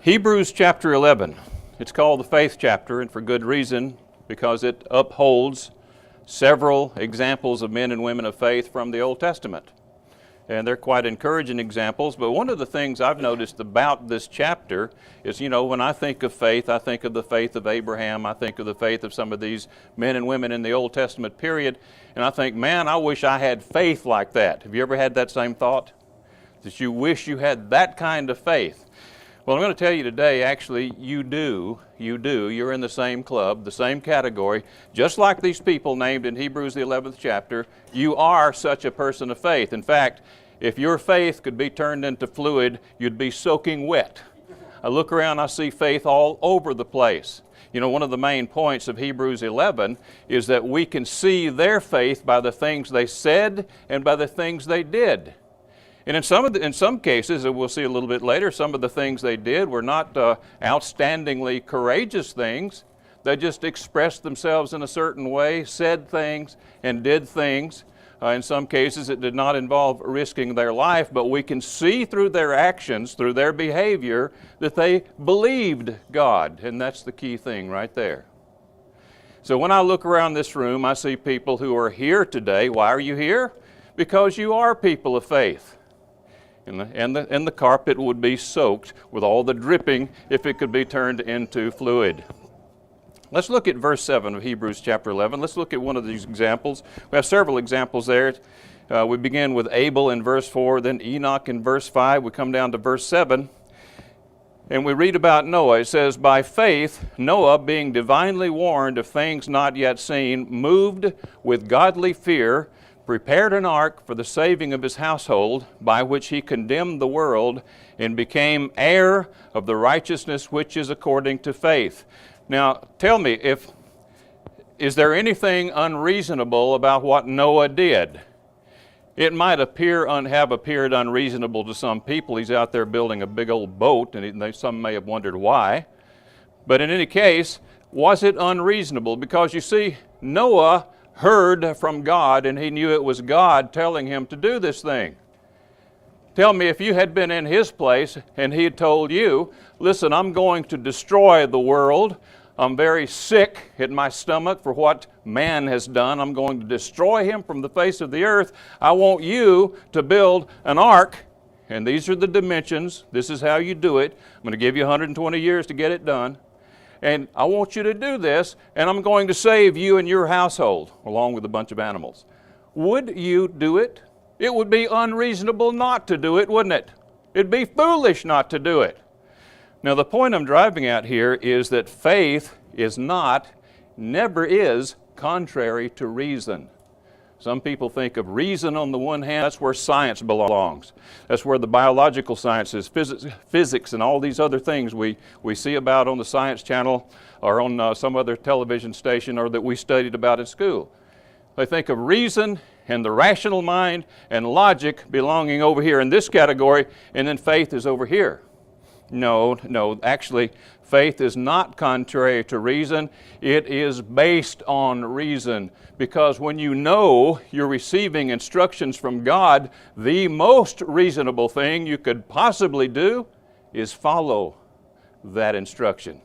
Hebrews chapter 11. It's called the faith chapter, and for good reason, because it upholds several examples of men and women of faith from the Old Testament. And they're quite encouraging examples, but one of the things I've noticed about this chapter is, when I think of faith, I think of the faith of Abraham, I think of the faith of some of these men and women in the Old Testament period, and I think, man, I wish I had faith like that. Have you ever had that same thought? That you wish you had that kind of faith? Well, I'm going to tell you today, actually, you do. You're in the same club, the same category. Just like these people named in Hebrews the 11th chapter, you are such a person of faith. In fact, if your faith could be turned into fluid, you'd be soaking wet. I look around, I see faith all over the place. One of the main points of Hebrews 11 is that we can see their faith by the things they said and by the things they did. And in some cases, and we'll see a little bit later, some of the things they did were not outstandingly courageous things. They just expressed themselves in a certain way, said things, and did things. In some cases, it did not involve risking their life, but we can see through their actions, through their behavior, that they believed God. And that's the key thing right there. So when I look around this room, I see people who are here today. Why are you here? Because you are people of faith. And the carpet would be soaked with all the dripping if it could be turned into fluid. Let's look at verse 7 of Hebrews chapter 11. Let's look at one of these examples. We have several examples there. We begin with Abel in verse 4, then Enoch in verse 5. We come down to verse 7, and we read about Noah. It says, "By faith Noah, being divinely warned of things not yet seen, moved with godly fear, prepared an ark for the saving of his household, by which he condemned the world and became heir of the righteousness which is according to faith." Now, tell me, is there anything unreasonable about what Noah did? It might have appeared unreasonable to some people. He's out there building a big old boat, and some may have wondered why. But in any case, was it unreasonable? Because you see, Noah heard from God, and he knew it was God telling him to do this thing. Tell me, if you had been in his place and he had told you, listen, I'm going to destroy the world. I'm very sick in my stomach for what man has done. I'm going to destroy him from the face of the earth. I want you to build an ark, and these are the dimensions. This is how you do it. I'm going to give you 120 years to get it done. And I want you to do this, and I'm going to save you and your household, along with a bunch of animals. Would you do it? It would be unreasonable not to do it, wouldn't it? It'd be foolish not to do it. Now, the point I'm driving at here is that faith is never is, contrary to reason. Some people think of reason on the one hand. That's where science belongs. That's where the biological sciences, physics, and all these other things we see about on the Science Channel or on some other television station or that we studied about in school. They think of reason and the rational mind and logic belonging over here in this category, and then faith is over here. No, actually, faith is not contrary to reason. It is based on reason. Because when you know you're receiving instructions from God, the most reasonable thing you could possibly do is follow that instruction.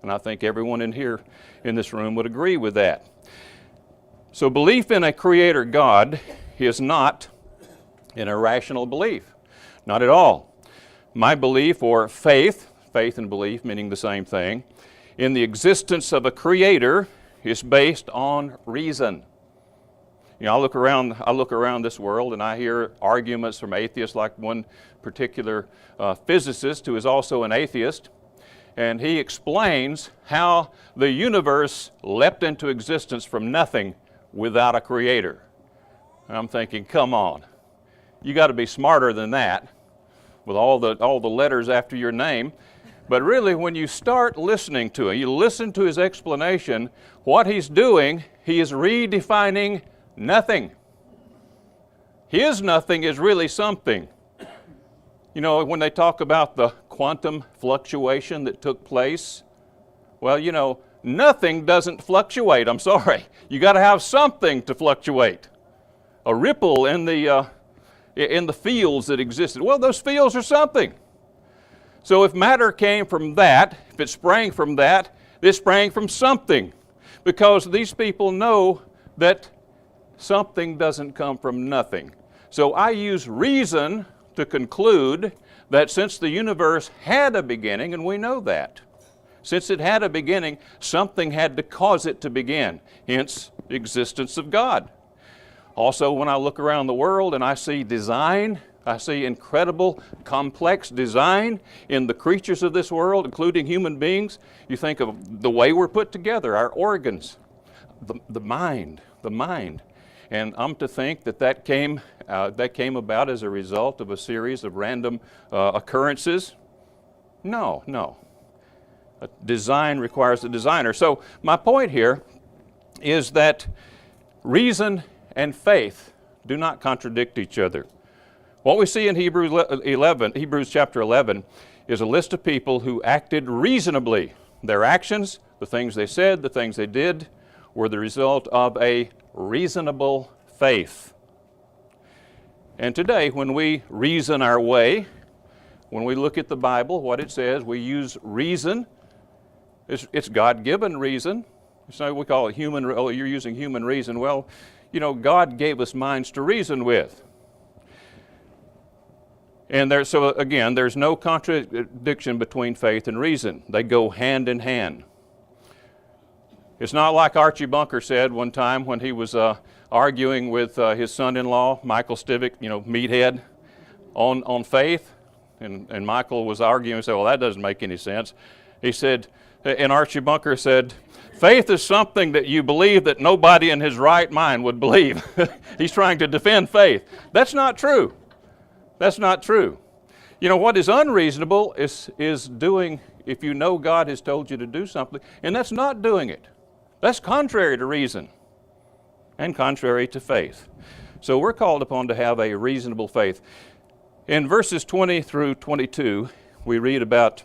And I think everyone in here in this room would agree with that. So belief in a creator God is not an irrational belief. Not at all. My belief, or faith and belief meaning the same thing, in the existence of a creator is based on reason. I look around this world and I hear arguments from atheists, like one particular physicist who is also an atheist, and he explains how the universe leapt into existence from nothing without a creator. And I'm thinking, come on, you got to be smarter than that, with all the letters after your name. But really, when you start listening to him, you listen to his explanation, what he's doing, he is redefining nothing. His nothing is really something. When they talk about the quantum fluctuation that took place, well, nothing doesn't fluctuate. I'm sorry. You got to have something to fluctuate. A ripple in the fields that existed. Well, those fields are something. So if matter came from that, if it sprang from that, it sprang from something. Because these people know that something doesn't come from nothing. So I use reason to conclude that since the universe had a beginning, and we know that, since it had a beginning, something had to cause it to begin, hence the existence of God. Also, when I look around the world and I see design, I see incredible, complex design in the creatures of this world, including human beings. You think of the way we're put together, our organs, the mind. And I'm to think that came about as a result of a series of random occurrences? No. A design requires a designer. So my point here is that reason and faith do not contradict each other. What we see in Hebrews chapter 11, is a list of people who acted reasonably. Their actions, the things they said, the things they did, were the result of a reasonable faith. And today, when we reason our way, when we look at the Bible, what it says, we use reason. It's God-given reason. So we call it human, you're using human reason. Well, God gave us minds to reason with. And so again, there's no contradiction between faith and reason. They go hand in hand. It's not like Archie Bunker said one time when he was arguing with his son-in-law, Michael Stivic, meathead, on faith. And Michael was arguing and said, well, that doesn't make any sense. He said, and Archie Bunker said, faith is something that you believe that nobody in his right mind would believe. He's trying to defend faith. That's not true. That's not true. What is unreasonable is doing, if you know God has told you to do something, and that's not doing it. That's contrary to reason and contrary to faith. So we're called upon to have a reasonable faith. In verses 20 through 22, we read about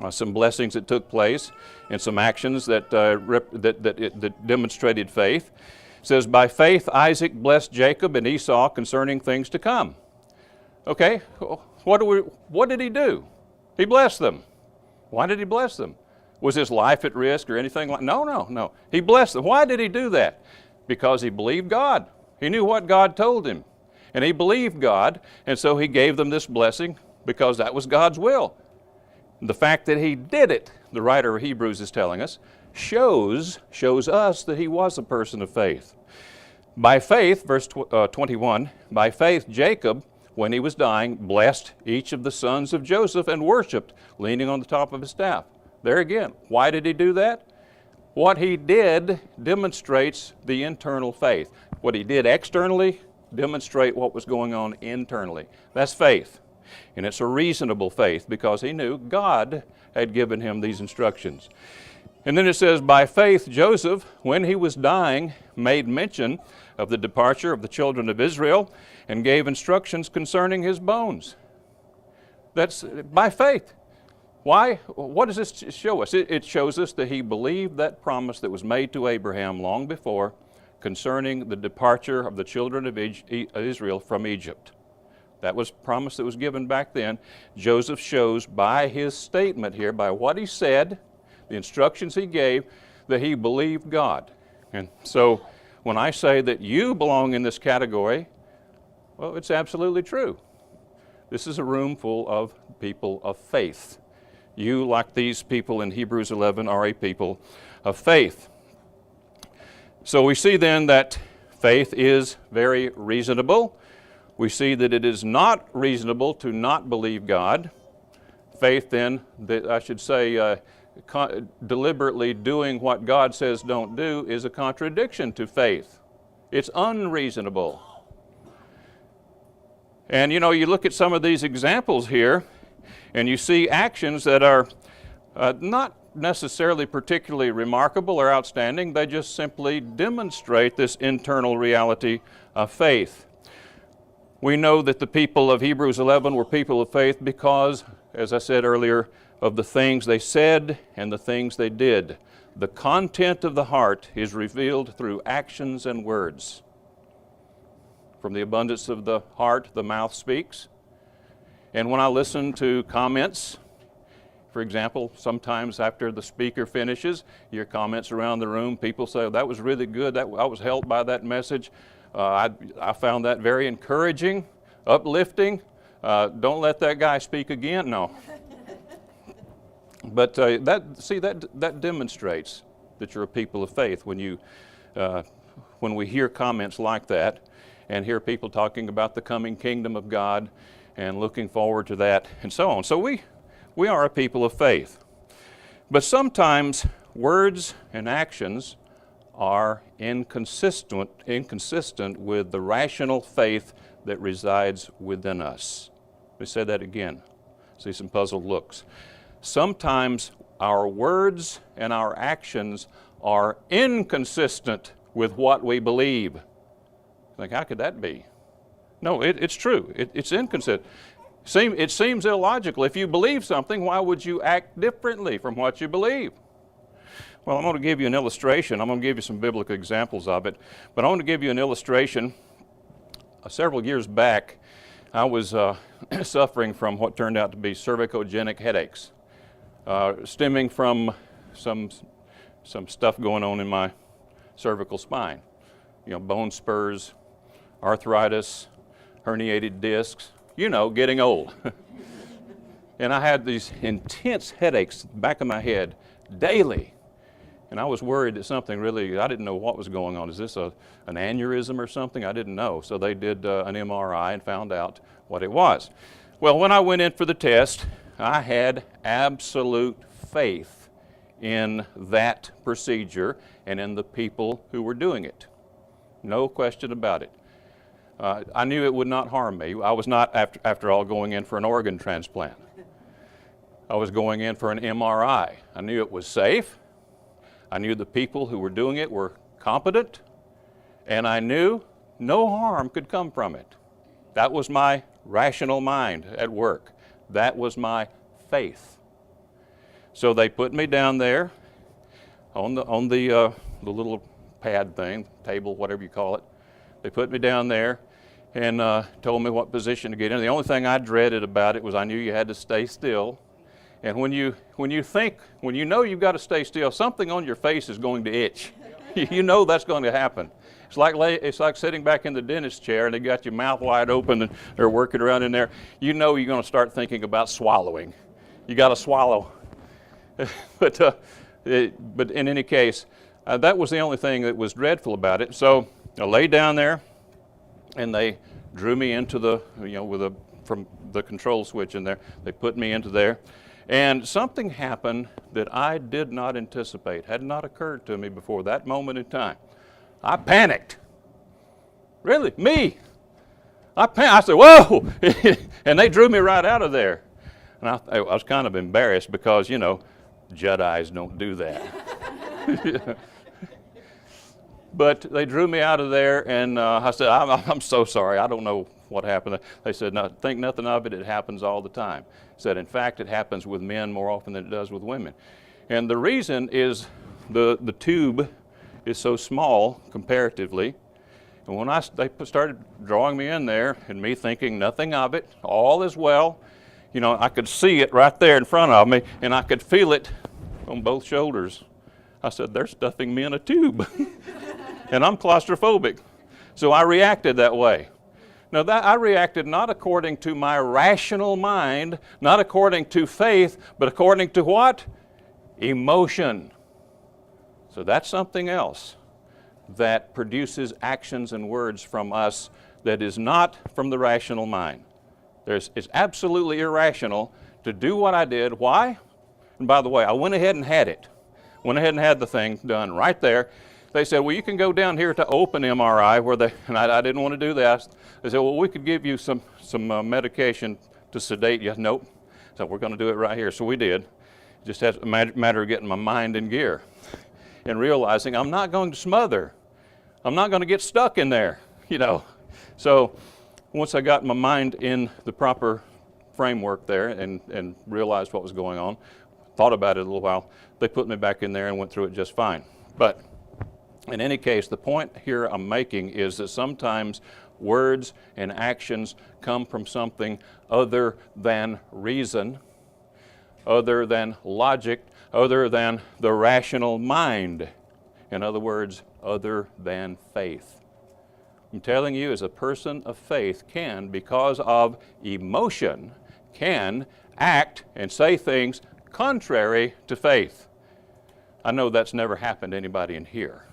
some blessings that took place and some actions that demonstrated faith. It says, by faith Isaac blessed Jacob and Esau concerning things to come. Okay, what did he do? He blessed them. Why did he bless them? Was his life at risk or anything like? No. He blessed them. Why did he do that? Because he believed God. He knew what God told him. And he believed God, and so he gave them this blessing because that was God's will. The fact that he did it, the writer of Hebrews is telling us, shows us that he was a person of faith. By faith, verse 21, by faith Jacob, when he was dying, blessed each of the sons of Joseph and worshiped, leaning on the top of his staff. There again, why did he do that? What he did demonstrates the internal faith. What he did externally demonstrate what was going on internally. That's faith. And it's a reasonable faith because he knew God had given him these instructions. And then it says, by faith Joseph, when he was dying, made mention of the departure of the children of Israel and gave instructions concerning his bones. That's by faith. Why? What does this show us? It shows us that he believed that promise that was made to Abraham long before concerning the departure of the children of Israel from Egypt. That was a promise that was given back then. Joseph shows by his statement here, by what he said, the instructions he gave, that he believed God. And so when I say that you belong in this category, well, it's absolutely true. This is a room full of people of faith. You, like these people in Hebrews 11, are a people of faith. So we see then that faith is very reasonable. We see that it is not reasonable to not believe God. Faith then, deliberately doing what God says don't do is a contradiction to faith. It's unreasonable. And you look at some of these examples here, and you see actions that are not necessarily particularly remarkable or outstanding. They just simply demonstrate this internal reality of faith. We know that the people of Hebrews 11 were people of faith because, as I said earlier, of the things they said and the things they did. The content of the heart is revealed through actions and words. From the abundance of the heart, the mouth speaks. And when I listen to comments For example, sometimes after the speaker finishes, your comments around the room, people say, that was really good, I was helped by that message. I found that very encouraging, uplifting. Don't let that guy speak again. No. But that demonstrates that you're a people of faith when we hear comments like that and hear people talking about the coming kingdom of God and looking forward to that and so on. So we are a people of faith. But sometimes words and actions are inconsistent with the rational faith that resides within us. Let me say that again. See some puzzled looks. Sometimes our words and our actions are inconsistent with what we believe. Like, how could that be? No, it's true. It's inconsistent. It seems illogical. If you believe something, why would you act differently from what you believe? Well, I'm going to give you an illustration. I'm going to give you some biblical examples of it. But I want to give you an illustration. Several years back, I was suffering from what turned out to be cervicogenic headaches, stemming from some stuff going on in my cervical spine. Bone spurs, arthritis, herniated discs, getting old. And I had these intense headaches in the back of my head daily. And I was worried that something I didn't know what was going on. Is this an aneurysm or something? I didn't know. So they did an MRI and found out what it was. Well, when I went in for the test, I had absolute faith in that procedure and in the people who were doing it. No question about it. I knew it would not harm me. I was not, after all, going in for an organ transplant. I was going in for an MRI. I knew it was safe. I knew the people who were doing it were competent. And I knew no harm could come from it. That was my rational mind at work. That was my faith. So they put me down there on the little pad thing, table, whatever you call it. They put me down there and told me what position to get in. The only thing I dreaded about it was I knew you had to stay still. And when you know you've got to stay still, something on your face is going to itch. You know that's going to happen. It's like sitting back in the dentist chair and they got your mouth wide open and they're working around in there. You know you're going to start thinking about swallowing. You got to swallow. But in any case, that was the only thing that was dreadful about it. So I lay down there, and they drew me into from the control switch in there. They put me into there, and something happened that I did not anticipate, had not occurred to me before that moment in time. I panicked. Really, me. I said, "Whoa!" And they drew me right out of there. And I was kind of embarrassed because, Jedis don't do that. But they drew me out of there, and I said, I'm so sorry. I don't know what happened. They said, no, think nothing of it. It happens all the time. Said, in fact, it happens with men more often than it does with women. And the reason is the tube is so small comparatively. And when they started drawing me in there, and me thinking nothing of it, all is well, I could see it right there in front of me, and I could feel it on both shoulders. I said, they're stuffing me in a tube. And I'm claustrophobic. So I reacted that way. Now, I reacted not according to my rational mind, not according to faith, but according to what? Emotion. So that's something else that produces actions and words from us that is not from the rational mind. It's absolutely irrational to do what I did. Why? And by the way, I went ahead and had it. Went ahead and had the thing done right there. They said, well, you can go down here to open MRI, and I didn't want to do that. They said, well, we could give you some medication to sedate you. Nope. So we're going to do it right here. So we did. Just has a matter of getting my mind in gear and realizing I'm not going to smother. I'm not going to get stuck in there, So once I got my mind in the proper framework there and realized what was going on, thought about it a little while, they put me back in there and went through it just fine. But in any case, the point here I'm making is that sometimes words and actions come from something other than reason. other than logic, other than the rational mind. In other words, other than faith. I'm telling you, as a person of faith can, because of emotion, can act and say things contrary to faith. I know that's never happened to anybody in here.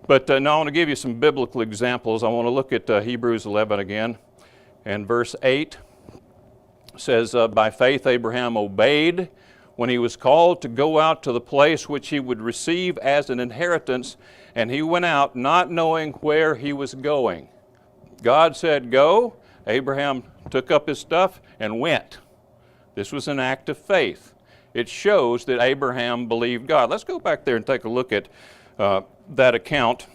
But now I want to give you some biblical examples. I want to look at Hebrews 11 again. And verse 8 says, by faith Abraham obeyed when he was called to go out to the place which he would receive as an inheritance, and he went out not knowing where he was going. God said, go. Abraham took up his stuff and went. This was an act of faith. It shows that Abraham believed God. Let's go back there and take a look at that account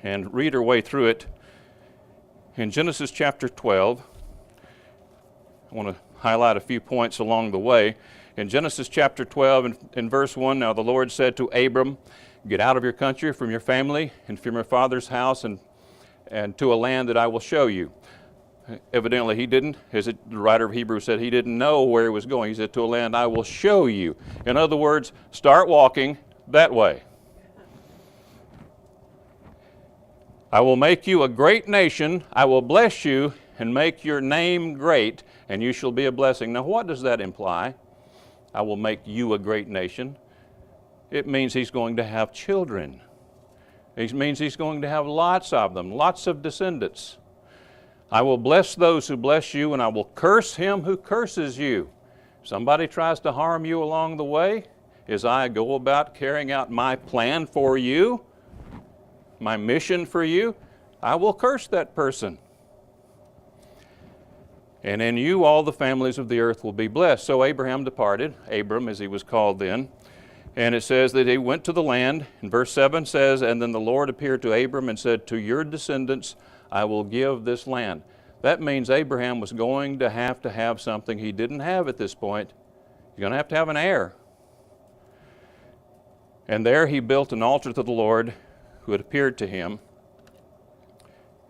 and read our way through it. In Genesis chapter 12, I want to highlight a few points along the way. In Genesis chapter 12, in verse 1, now the Lord said to Abram, get out of your country, from your family, and from your father's house, and to a land that I will show you. Evidently he didn't, as the writer of Hebrews said, he didn't know where he was going. He said, to a land I will show you. In other words, start walking that way. I will make you a great nation. I will bless you and make your name great, and you shall be a blessing. Now, what does that imply? I will make you a great nation. It means he's going to have children. It means he's going to have lots of them, lots of descendants. I will bless those who bless you, and I will curse him who curses you. If somebody tries to harm you along the way, as I go about carrying out my plan for you, my mission for you, I will curse that person. And in you all the families of the earth will be blessed. So Abraham departed, Abram as he was called then, and it says that he went to the land. And verse 7 says, and then the Lord appeared to Abram and said, to your descendants I will give this land. That means Abraham was going to have something he didn't have at this point. He's going to have an heir. And there he built an altar to the Lord who had appeared to him,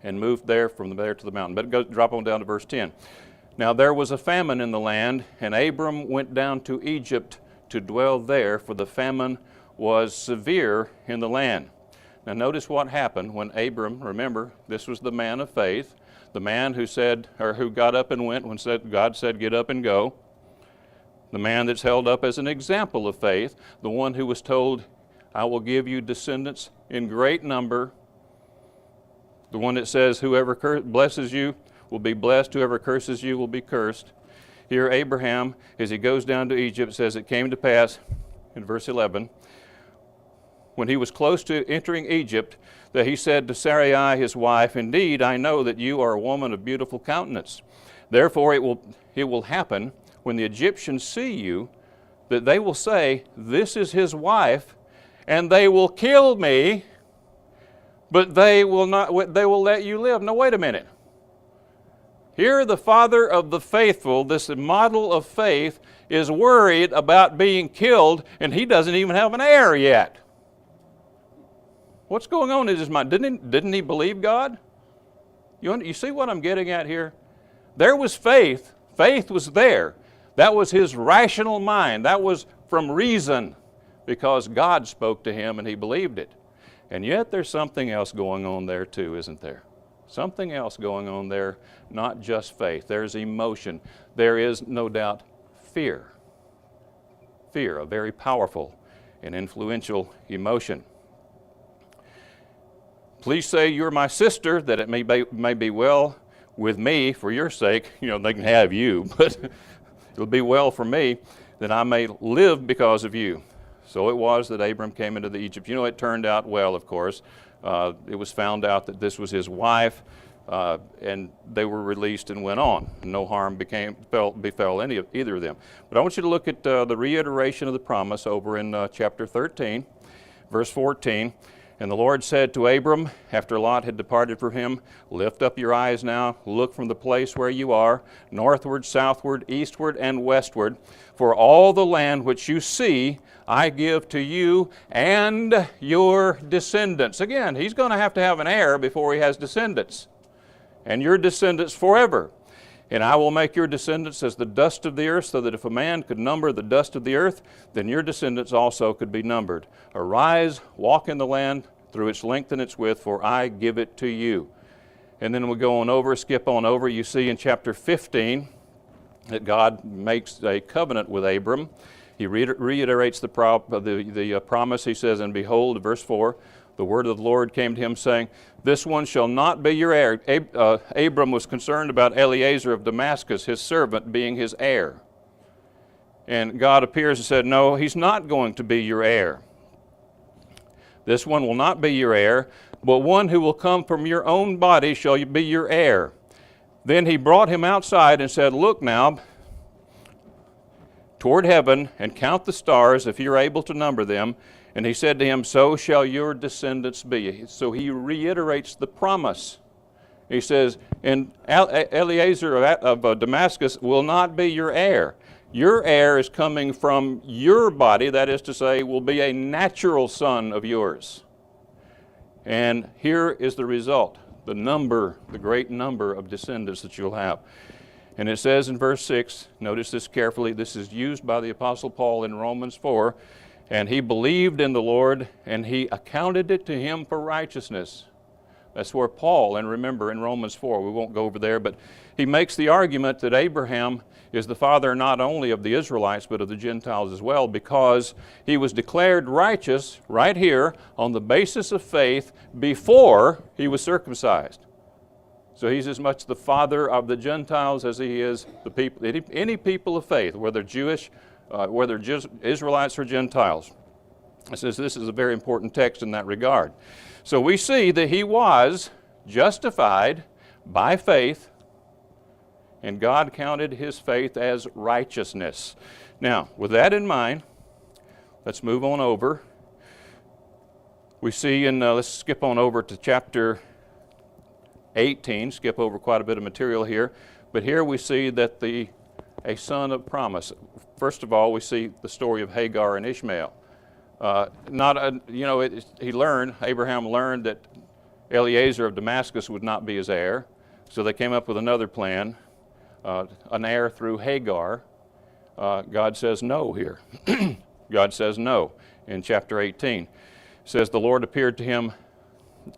and moved there from there to the mountain. But drop on down to verse 10. Now there was a famine in the land, and Abram went down to Egypt to dwell there, for the famine was severe in the land. Now notice what happened when Abram, remember, this was the man of faith, the man who said, or who got up and went when God said, get up and go. The man that's held up as an example of faith, the one who was told, I will give you descendants in great number. The one that says, whoever blesses you will be blessed, whoever curses you will be cursed. Here Abraham, as he goes down to Egypt, says it came to pass, in verse 11, when he was close to entering Egypt, that he said to Sarai his wife, indeed, I know that you are a woman of beautiful countenance. Therefore it will happen, when the Egyptians see you, that they will say, this is his wife, and they will kill me, but they will let you live. Now wait a minute. Here the father of the faithful, this model of faith, is worried about being killed, and he doesn't even have an heir yet. What's going on in his mind? Didn't he believe God? You see what I'm getting at here? There was faith. Faith was there. That was his rational mind. That was from reason, because God spoke to him and he believed it. And yet there's something else going on there too, isn't there? Something else going on there, not just faith. There's emotion. There is no doubt fear. Fear, a very powerful and influential emotion. Please say you're my sister, that it may be well with me for your sake. You know, they can have you, but it'll be well for me, that I may live because of you. So it was that Abram came into Egypt. You know, it turned out well, of course. It was found out that this was his wife, and they were released and went on. No harm befell either of them. But I want you to look at the reiteration of the promise over in chapter 13, verse 14. And the Lord said to Abram, after Lot had departed from him, lift up your eyes now, look from the place where you are, northward, southward, eastward, and westward. For all the land which you see, I give to you and your descendants. Again, he's going to have an heir before he has descendants. And your descendants forever. And I will make your descendants as the dust of the earth, so that if a man could number the dust of the earth, then your descendants also could be numbered. Arise, walk in the land through its length and its width, for I give it to you. And then we go on over, skip on over. You see in chapter 15 that God makes a covenant with Abram. He reiterates the promise. He says, and behold, verse 4, the word of the Lord came to him, saying, this one shall not be your heir. Abram was concerned about Eliezer of Damascus, his servant, being his heir. And God appears and said, no, he's not going to be your heir. This one will not be your heir, but one who will come from your own body shall be your heir. Then he brought him outside and said, look now toward heaven and count the stars, if you're able to number them. And he said to him, so shall your descendants be. So he reiterates the promise. He says, and Eliezer of Damascus will not be your heir. Your heir is coming from your body, that is to say, will be a natural son of yours. And here is the result, the great number of descendants that you'll have. And it says in verse 6, notice this carefully, this is used by the Apostle Paul in Romans 4, and he believed in the Lord, and he accounted it to him for righteousness. That's where Paul, and remember in Romans 4, we won't go over there, but he makes the argument that Abraham is the father not only of the Israelites, but of the Gentiles as well, because he was declared righteous right here on the basis of faith before he was circumcised. So he's as much the father of the Gentiles as he is the people, any people of faith, whether Jewish, whether Israelites or Gentiles. It says this is a very important text in that regard. So we see that he was justified by faith, and God counted his faith as righteousness. Now, with that in mind, let's move on over. We see let's skip on over to chapter 18, skip over quite a bit of material here, but here we see that a son of promise. First of all, we see the story of Hagar and Ishmael. Abraham learned that Eliezer of Damascus would not be his heir, so they came up with another plan, an heir through Hagar. God says no here. God says no in chapter 18. It says, the Lord appeared to him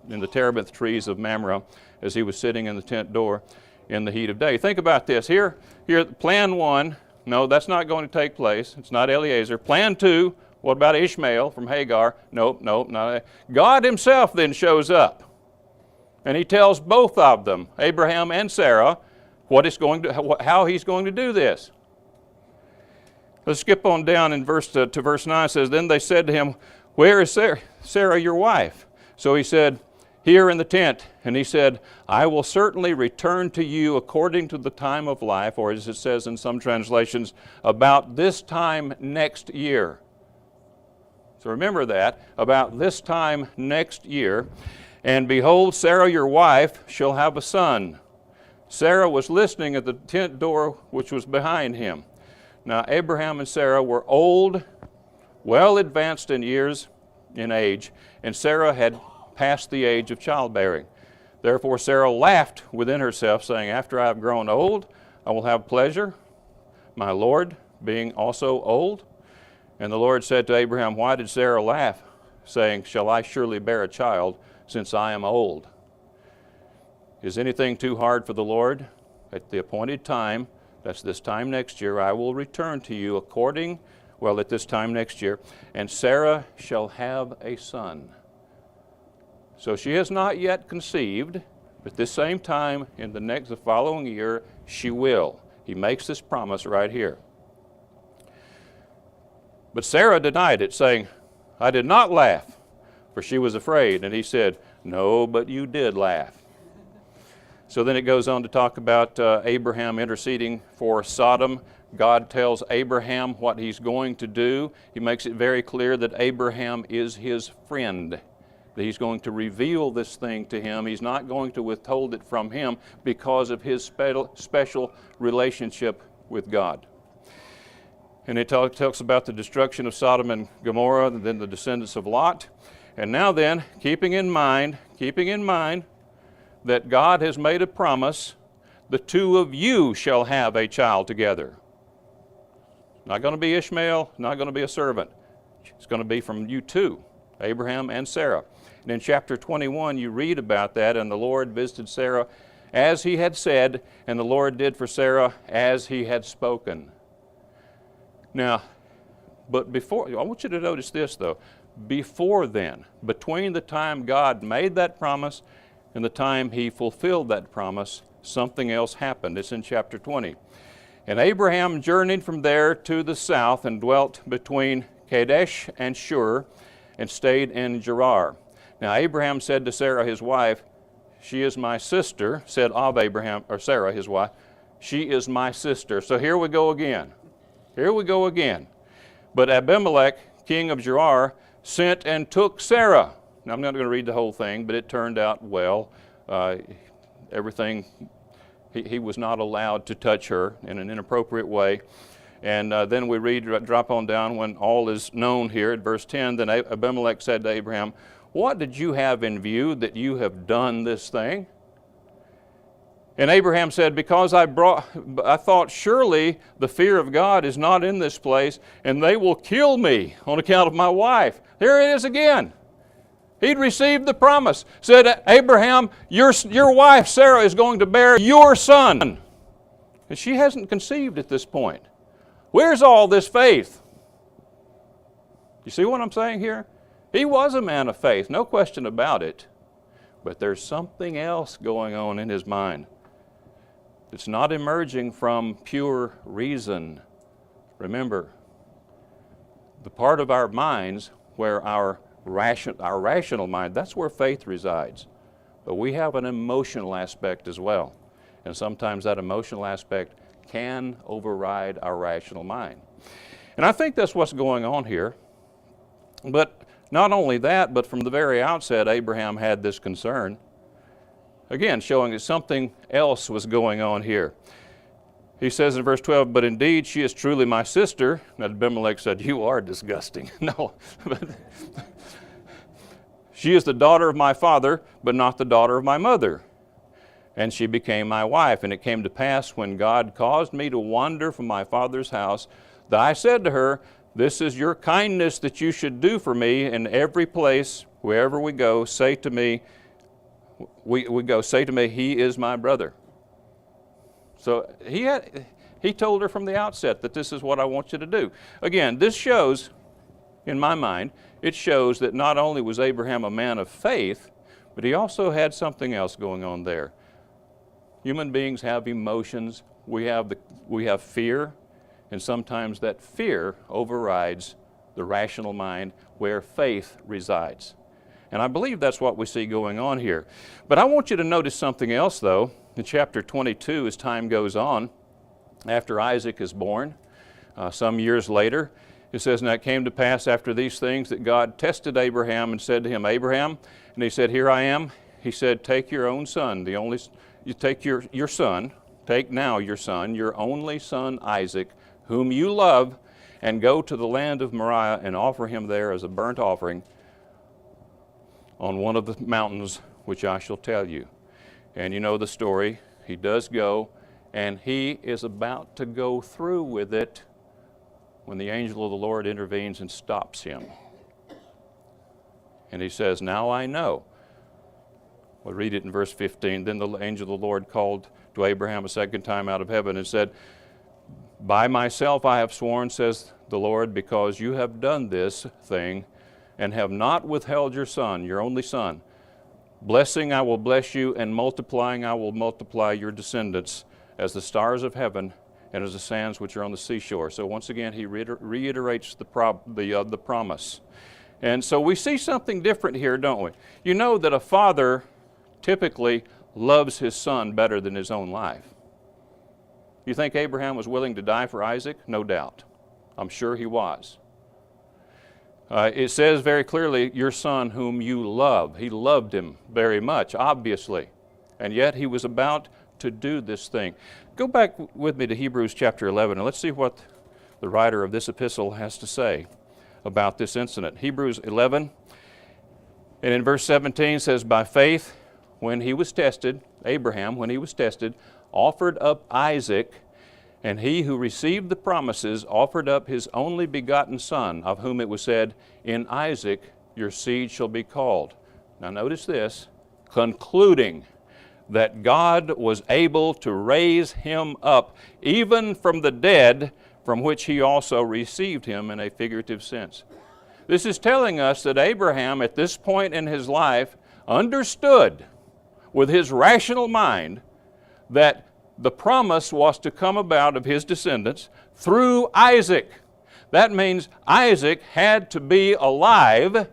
in the terebinth trees of Mamre as he was sitting in the tent door in the heat of day. Think about this. Here, plan 1, no, that's not going to take place. It's not Eliezer. Plan 2, what about Ishmael from Hagar? Nope, not. God himself then shows up, and he tells both of them, Abraham and Sarah, how he's going to do this. Let's skip on down in to verse 9. It says, then they said to him, where is Sarah your wife? So he said, here in the tent. And he said, I will certainly return to you according to the time of life, or as it says in some translations, about this time next year. So remember that, about this time next year. And behold, Sarah your wife shall have a son. Sarah was listening at the tent door which was behind him. Now Abraham and Sarah were old, well advanced in years, in age, and Sarah had passed the age of childbearing. Therefore Sarah laughed within herself, saying, after I have grown old, I will have pleasure, my Lord being also old. And the Lord said to Abraham, why did Sarah laugh, saying, shall I surely bear a child, since I am old? Is anything too hard for the Lord? At the appointed time, that's this time next year, I will return to you at this time next year, and Sarah shall have a son. So she has not yet conceived, but at this same time, in the following year, she will. He makes this promise right here. But Sarah denied it, saying, I did not laugh, for she was afraid. And he said, no, but you did laugh. So then it goes on to talk about Abraham interceding for Sodom. God tells Abraham what he's going to do. He makes it very clear that Abraham is his friend, that he's going to reveal this thing to him. He's not going to withhold it from him because of his special relationship with God. And it talks about the destruction of Sodom and Gomorrah, and then the descendants of Lot. And now then, keeping in mind that God has made a promise the two of you shall have a child together. Not going to be Ishmael, not going to be a servant. It's going to be from you two, Abraham and Sarah. And in chapter 21, you read about that, and the Lord visited Sarah as he had said, and the Lord did for Sarah as he had spoken. Now, but before, I want you to notice this though. Before then, between the time God made that promise and the time he fulfilled that promise, something else happened. It's in chapter 20. And Abraham journeyed from there to the south and dwelt between Kadesh and Shur and stayed in Gerar. Now Abraham said to Sarah his wife, she is my sister, said of Abraham, or Sarah his wife, she is my sister. So here we go again. Here we go again. But Abimelech, king of Gerar, sent and took Sarah. Now I'm not going to read the whole thing, but it turned out well. Everything, he was not allowed to touch her in an inappropriate way. And then we read, drop on down when all is known here at verse 10, then Abimelech said to Abraham, what did you have in view that you have done this thing? And Abraham said, because I thought surely the fear of God is not in this place, and they will kill me on account of my wife. Here it is again. He'd received the promise. Said, Abraham, your wife Sarah is going to bear your son. And she hasn't conceived at this point. Where's all this faith? You see what I'm saying here? He was a man of faith, no question about it. But there's something else going on in his mind. It's not emerging from pure reason. Remember, the part of our minds where our rational mind, that's where faith resides. But we have an emotional aspect as well. And sometimes that emotional aspect can override our rational mind. And I think that's what's going on here. But not only that, but from the very outset, Abraham had this concern. Again, showing that something else was going on here. He says in verse 12, but indeed she is truly my sister. And Abimelech said, you are disgusting. No. She is the daughter of my father, but not the daughter of my mother. And she became my wife. And it came to pass when God caused me to wander from my father's house, that I said to her, this is your kindness that you should do for me in every place, wherever we go, say to me, say to me, he is my brother. So he told her from the outset that this is what I want you to do. Again, this shows, in my mind, it shows that not only was Abraham a man of faith, but he also had something else going on there. Human beings have emotions. We have fear, and sometimes that fear overrides the rational mind where faith resides. And I believe that's what we see going on here. But I want you to notice something else, though. In chapter 22, as time goes on, after Isaac is born, some years later, it says, now it came to pass after these things that God tested Abraham and said to him, Abraham, and he said, here I am. He said, take your own son, you take your son, take now your son, your only son Isaac, whom you love, and go to the land of Moriah and offer him there as a burnt offering on one of the mountains which I shall tell you. And you know the story. He does go, and he is about to go through with it when the angel of the Lord intervenes and stops him. And he says, now I know. We'll read it in verse 15. Then the angel of the Lord called to Abraham a second time out of heaven and said, by myself I have sworn, says the Lord, because you have done this thing and have not withheld your son, your only son. Blessing I will bless you, and multiplying I will multiply your descendants as the stars of heaven and as the sands which are on the seashore. So once again, he reiterates the promise. And so we see something different here, don't we? You know that a father typically loves his son better than his own life. You think Abraham was willing to die for Isaac? No doubt. I'm sure he was. It says very clearly, your son whom you love. He loved him very much, obviously. And yet he was about to do this thing. Go back with me to Hebrews chapter 11, and let's see what the writer of this epistle has to say about this incident. Hebrews 11, and in verse 17 says, by faith, when he was tested, Abraham, when he was tested, offered up Isaac, and he who received the promises offered up his only begotten son, of whom it was said, in Isaac your seed shall be called. Now notice this, concluding that God was able to raise him up, even from the dead, from which he also received him in a figurative sense. This is telling us that Abraham, at this point in his life, understood with his rational mind that the promise was to come about of his descendants through Isaac. That means Isaac had to be alive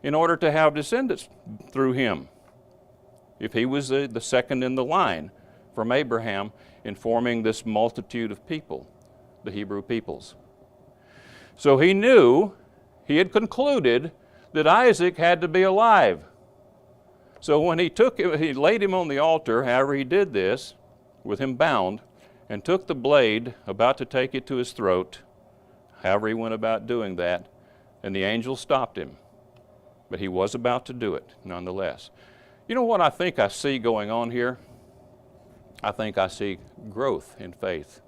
in order to have descendants through him, if he was the second in the line from Abraham in forming this multitude of people, the Hebrew peoples. So he knew, he had concluded that Isaac had to be alive. So when he laid him on the altar, however he did this, with him bound, and took the blade, about to take it to his throat, however he went about doing that, and the angel stopped him. But he was about to do it, nonetheless. You know what I think I see going on here? I think I see growth in faith.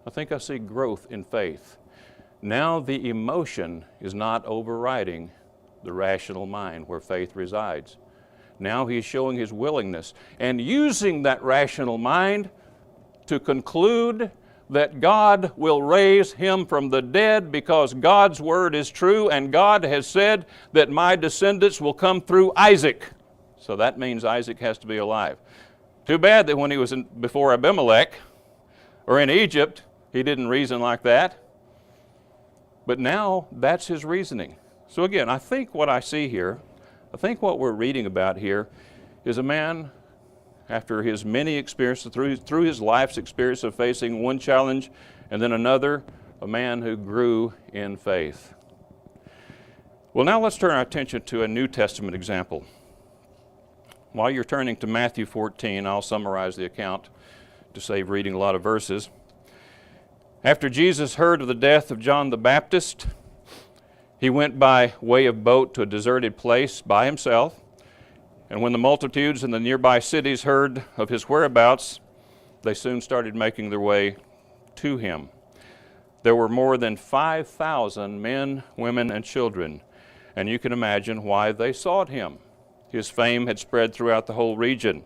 I think I see growth in faith. Now the emotion is not overriding the rational mind where faith resides. Now he's showing his willingness and using that rational mind to conclude that God will raise him from the dead because God's word is true and God has said that my descendants will come through Isaac. So that means Isaac has to be alive. Too bad that when he was before Abimelech or in Egypt, he didn't reason like that. But now that's his reasoning. So again, I think what I see here, I think what we're reading about here is a man, after his many experiences, through his life's experience of facing one challenge and then another, a man who grew in faith. Well, now let's turn our attention to a New Testament example. While you're turning to Matthew 14, I'll summarize the account to save reading a lot of verses. After Jesus heard of the death of John the Baptist, he went by way of boat to a deserted place by himself. And when the multitudes in the nearby cities heard of his whereabouts, they soon started making their way to him. There were more than 5,000 men, women, and children, and you can imagine why they sought him. His fame had spread throughout the whole region.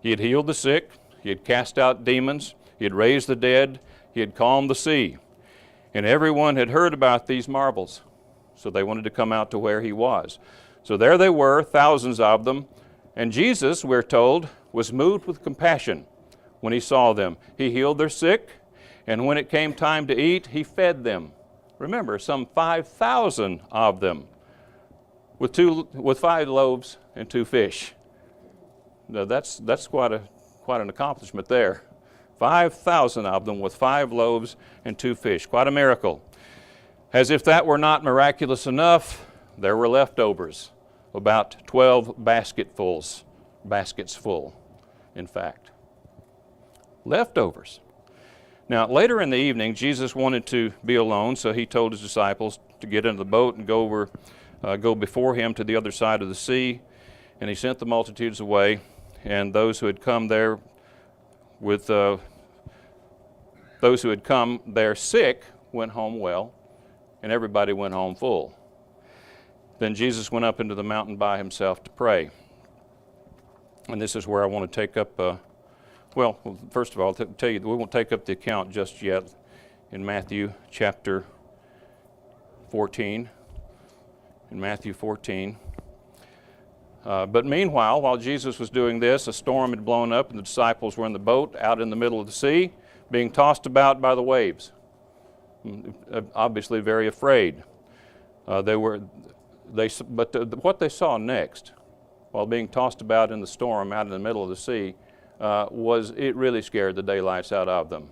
He had healed the sick, he had cast out demons, he had raised the dead, he had calmed the sea. And everyone had heard about these marvels, so they wanted to come out to where he was. So there they were, thousands of them, and Jesus, we're told, was moved with compassion when he saw them. He healed their sick, and when it came time to eat, he fed them. Remember, some 5,000 of them with 5 loaves and 2 fish. Now that's quite an accomplishment there. 5,000 of them with 5 loaves and 2 fish. Quite a miracle. As if that were not miraculous enough, there were leftovers. About 12 baskets full, in fact. Leftovers. Now, later in the evening, Jesus wanted to be alone, so he told his disciples to get into the boat and go before him to the other side of the sea. And he sent the multitudes away, and those who had come there sick went home well, and everybody went home full. Then Jesus went up into the mountain by himself to pray. And this is where I want to take up, first of all, I'll tell you, we won't take up the account just yet in Matthew chapter 14. In Matthew 14. But meanwhile, while Jesus was doing this, a storm had blown up and the disciples were in the boat out in the middle of the sea, being tossed about by the waves. Obviously very afraid. What they saw next, while being tossed about in the storm out in the middle of the sea, it really scared the daylights out of them.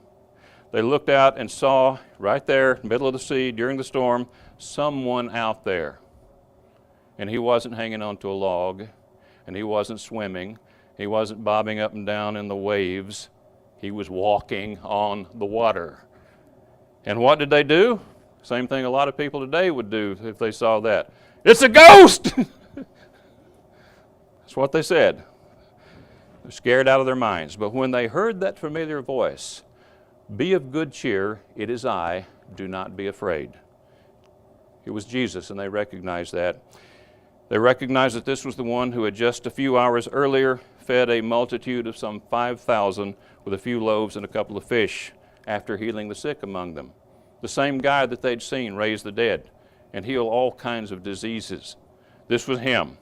They looked out and saw right there, in the middle of the sea, during the storm, someone out there. And he wasn't hanging onto a log, and he wasn't swimming, he wasn't bobbing up and down in the waves. He was walking on the water. And what did they do? Same thing a lot of people today would do if they saw that. It's a ghost! That's what they said. They're scared out of their minds. But when they heard that familiar voice, "Be of good cheer, it is I, do not be afraid." It was Jesus, and they recognized that. They recognized that this was the one who had just a few hours earlier fed a multitude of some 5,000 with a few loaves and a couple of fish after healing the sick among them. The same guy that they'd seen raise the dead and heal all kinds of diseases. This was him.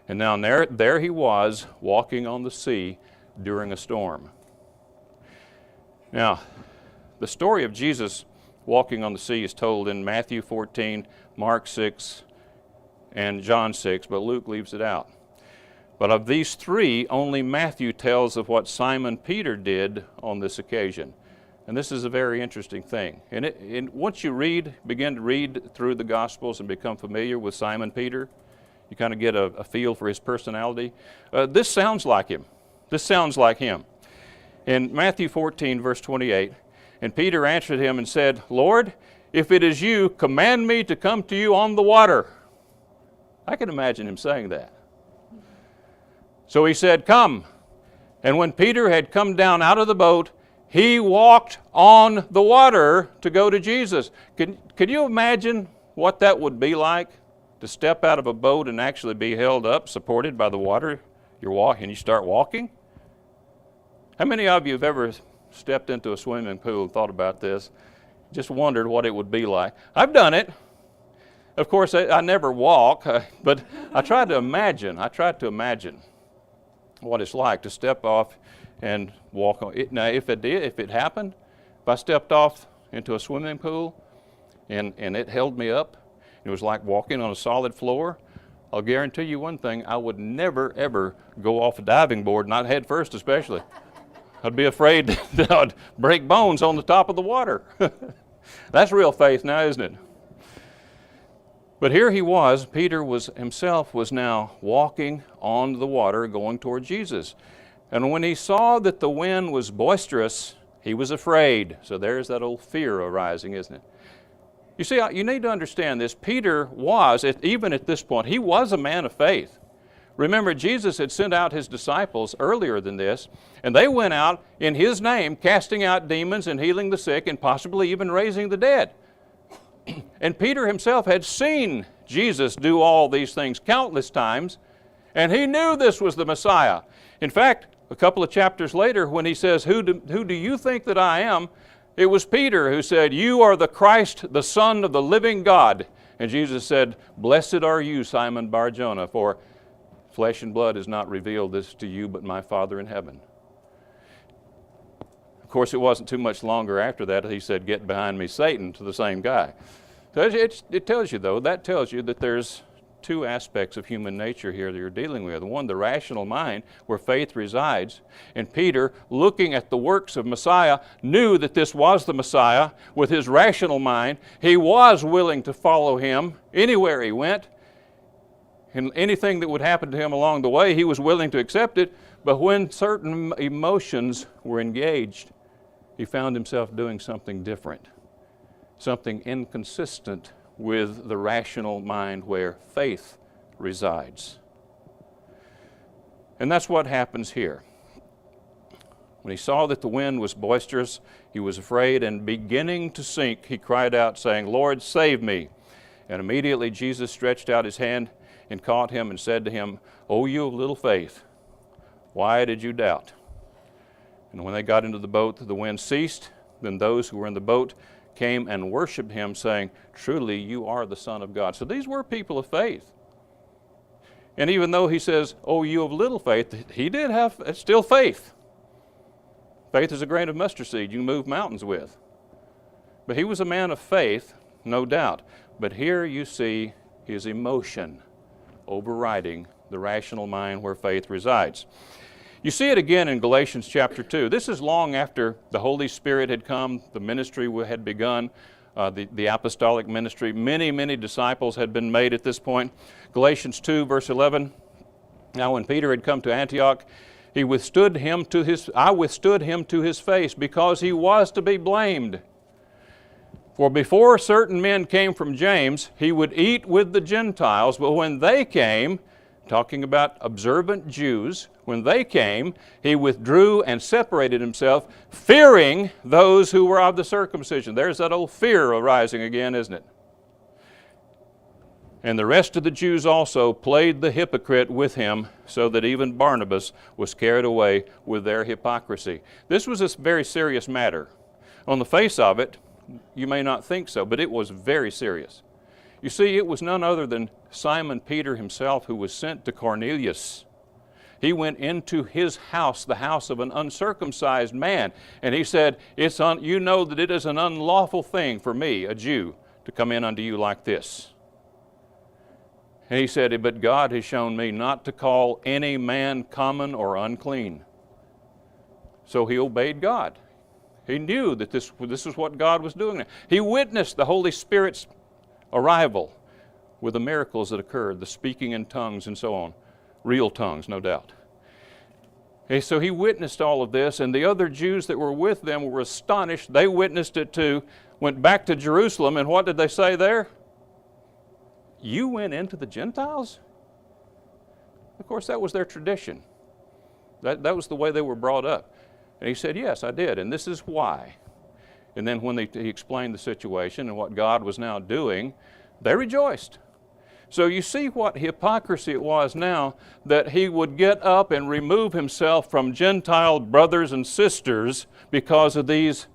And now there he was walking on the sea during a storm. Now, the story of Jesus walking on the sea is told in Matthew 14, Mark 6, and John 6, but Luke leaves it out. But of these three, only Matthew tells of what Simon Peter did on this occasion. And this is a very interesting thing. And once you begin to read through the Gospels and become familiar with Simon Peter, you kind of get a feel for his personality. This sounds like him. This sounds like him. In Matthew 14, verse 28, "And Peter answered him and said, Lord, if it is you, command me to come to you on the water." I can imagine him saying that. So he said, "Come." And when Peter had come down out of the boat, he walked on the water to go to Jesus. Can you imagine what that would be like? To step out of a boat and actually be held up, supported by the water. You're walking, and you start walking. How many of you have ever stepped into a swimming pool and thought about this? Just wondered what it would be like. I've done it. Of course, I never walk, but I tried to imagine. What it's like to step off and walk on it. Now, if it happened, if I stepped off into a swimming pool and it held me up, it was like walking on a solid floor, I'll guarantee you one thing, I would never, ever go off a diving board, not head first especially. I'd be afraid that I'd break bones on the top of the water. That's real faith now, isn't it? But here he was, Peter himself was now walking on the water going toward Jesus. And when he saw that the wind was boisterous, he was afraid. So there's that old fear arising, isn't it? You see, you need to understand this. Peter was, even at this point, he was a man of faith. Remember, Jesus had sent out his disciples earlier than this, and they went out in his name, casting out demons and healing the sick and possibly even raising the dead. And Peter himself had seen Jesus do all these things countless times, and he knew this was the Messiah. In fact, a couple of chapters later, when he says, who do you think that I am? It was Peter who said, "You are the Christ, the Son of the living God." And Jesus said, "Blessed are you, Simon Bar-Jonah, for flesh and blood has not revealed this to you, but my Father in heaven." Of course, it wasn't too much longer after that he said, "Get behind me, Satan," to the same guy. So it tells you, though, that tells you that there's two aspects of human nature here that you're dealing with. One, the rational mind, where faith resides. And Peter, looking at the works of Messiah, knew that this was the Messiah. With his rational mind, he was willing to follow him anywhere he went. And anything that would happen to him along the way, he was willing to accept it. But when certain emotions were engaged, he found himself doing something different, something inconsistent with the rational mind where faith resides. And that's what happens here. When he saw that the wind was boisterous, he was afraid, and beginning to sink, he cried out, saying, "Lord, save me." And immediately Jesus stretched out his hand and caught him and said to him, "O you of little faith, why did you doubt?" And when they got into the boat, the wind ceased. Then those who were in the boat came and worshiped him, saying, "Truly you are the Son of God." So these were people of faith. And even though he says, "Oh, you of little faith," he did have still faith. Faith is a grain of mustard seed you can move mountains with. But he was a man of faith, no doubt. But here you see his emotion overriding the rational mind where faith resides. You see it again in Galatians chapter 2. This is long after the Holy Spirit had come, the ministry had begun, the apostolic ministry. Many, many disciples had been made at this point. Galatians 2, verse 11. Now when Peter had come to Antioch, I withstood him to his face, because he was to be blamed. For before certain men came from James, he would eat with the Gentiles, but when they came, talking about observant Jews. When they came, he withdrew and separated himself, fearing those who were of the circumcision. There's that old fear arising again, isn't it? And the rest of the Jews also played the hypocrite with him, so that even Barnabas was carried away with their hypocrisy. This was a very serious matter. On the face of it, you may not think so, but it was very serious. You see, it was none other than Simon Peter himself who was sent to Cornelius. He went into his house, the house of an uncircumcised man, and he said, you know that it is an unlawful thing for me, a Jew, to come in unto you like this. And he said, but God has shown me not to call any man common or unclean. So he obeyed God. He knew that this is what God was doing. He witnessed the Holy Spirit's arrival with the miracles that occurred, the speaking in tongues and so on. Real tongues, no doubt. And so he witnessed all of this, and the other Jews that were with them were astonished. They witnessed it too, went back to Jerusalem, and what did they say there? You went into the Gentiles? Of course, that was their tradition. That was the way they were brought up. And he said, yes, I did, and this is why. And then when he explained the situation and what God was now doing, they rejoiced. So you see what hypocrisy it was now, that he would get up and remove himself from Gentile brothers and sisters because of these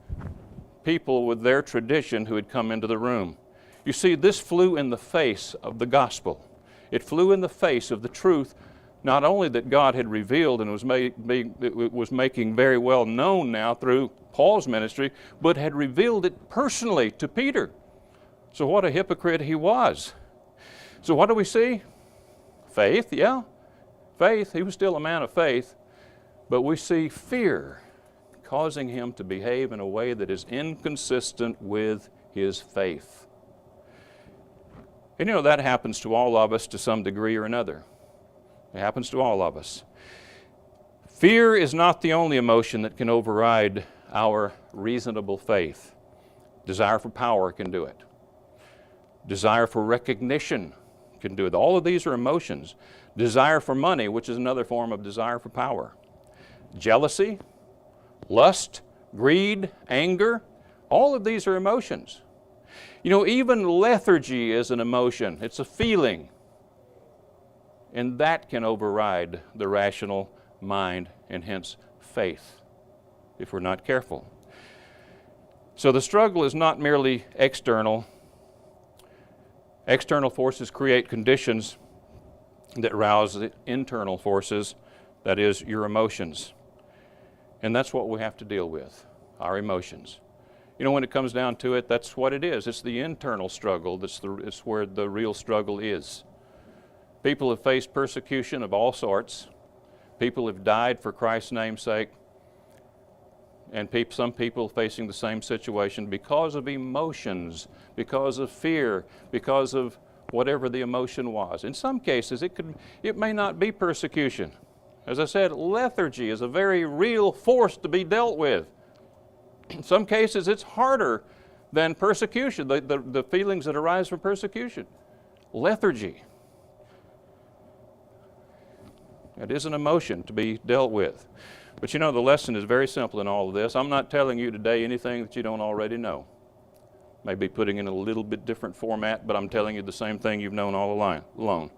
people with their tradition who had come into the room. You see, this flew in the face of the gospel. It flew in the face of the truth, not only that God had revealed and was making very well known now through Paul's ministry, but had revealed it personally to Peter. So what a hypocrite he was. So what do we see? Faith, yeah. Faith, he was still a man of faith, but we see fear causing him to behave in a way that is inconsistent with his faith. And you know, that happens to all of us to some degree or another. It happens to all of us. Fear is not the only emotion that can override our reasonable faith. Desire for power can do it. Desire for recognition can do it. All of these are emotions. Desire for money, which is another form of desire for power. Jealousy, lust, greed, anger, all of these are emotions. You know, even lethargy is an emotion. It's a feeling. And that can override the rational mind and hence faith if we're not careful. So the struggle is not merely external. External forces create conditions that rouse the internal forces, that is, your emotions. And that's what we have to deal with, our emotions. You know, when it comes down to it, that's what it is. It's the internal struggle. It's where the real struggle is. People have faced persecution of all sorts. People have died for Christ's name's sake. And some people facing the same situation because of emotions, because of fear, because of whatever the emotion was. In some cases, it may not be persecution. As I said, lethargy is a very real force to be dealt with. In some cases, it's harder than persecution, the feelings that arise from persecution. Lethargy. It is an emotion to be dealt with. But you know, the lesson is very simple in all of this. I'm not telling you today anything that you don't already know. Maybe putting in a little bit different format, but I'm telling you the same thing you've known all along.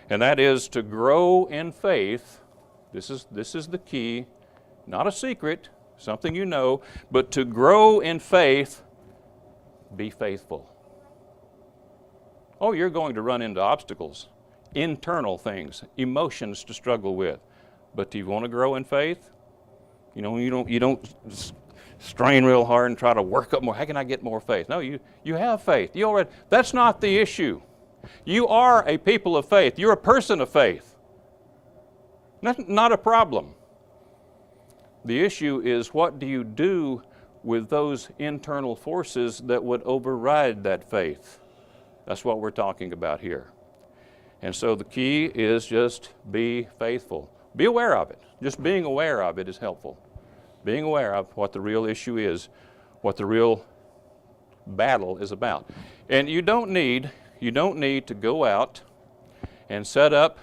And that is to grow in faith. This is the key, not a secret, something you know, but to grow in faith, be faithful. Oh, you're going to run into obstacles, internal things, emotions to struggle with. But do you want to grow in faith? You know, you don't strain real hard and try to work up more. How can I get more faith? No, you have faith. That's not the issue. You are a people of faith. You're a person of faith. That's not a problem. The issue is, what do you do with those internal forces that would override that faith? That's what we're talking about here. And so the key is just be faithful. Be aware of it. Just being aware of it is helpful. Being aware of what the real issue is, what the real battle is about. And you don't need to go out and set up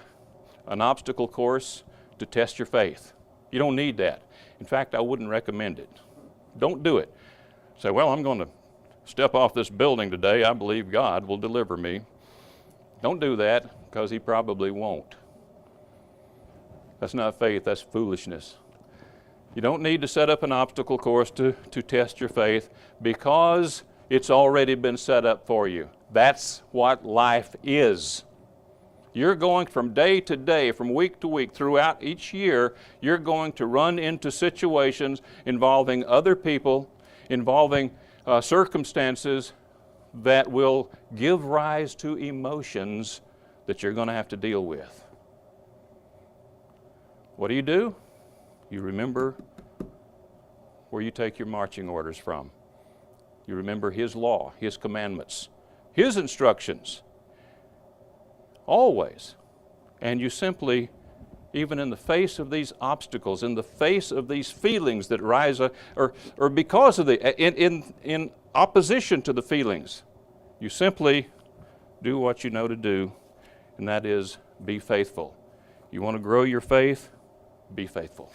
an obstacle course to test your faith. You don't need that. In fact, I wouldn't recommend it. Don't do it. Say, well, I'm going to step off this building today. I believe God will deliver me. Don't do that, because He probably won't. That's not faith, that's foolishness. You don't need to set up an obstacle course to test your faith, because it's already been set up for you. That's what life is. You're going from day to day, from week to week, throughout each year, you're going to run into situations involving other people, involving circumstances that will give rise to emotions that you're going to have to deal with. What do? You remember where you take your marching orders from. You remember His law, His commandments, His instructions. Always. And you simply, even in the face of these obstacles, in the face of these feelings that rise up, or because of in opposition to the feelings, you simply do what you know to do, and that is be faithful. You want to grow your faith? Be faithful.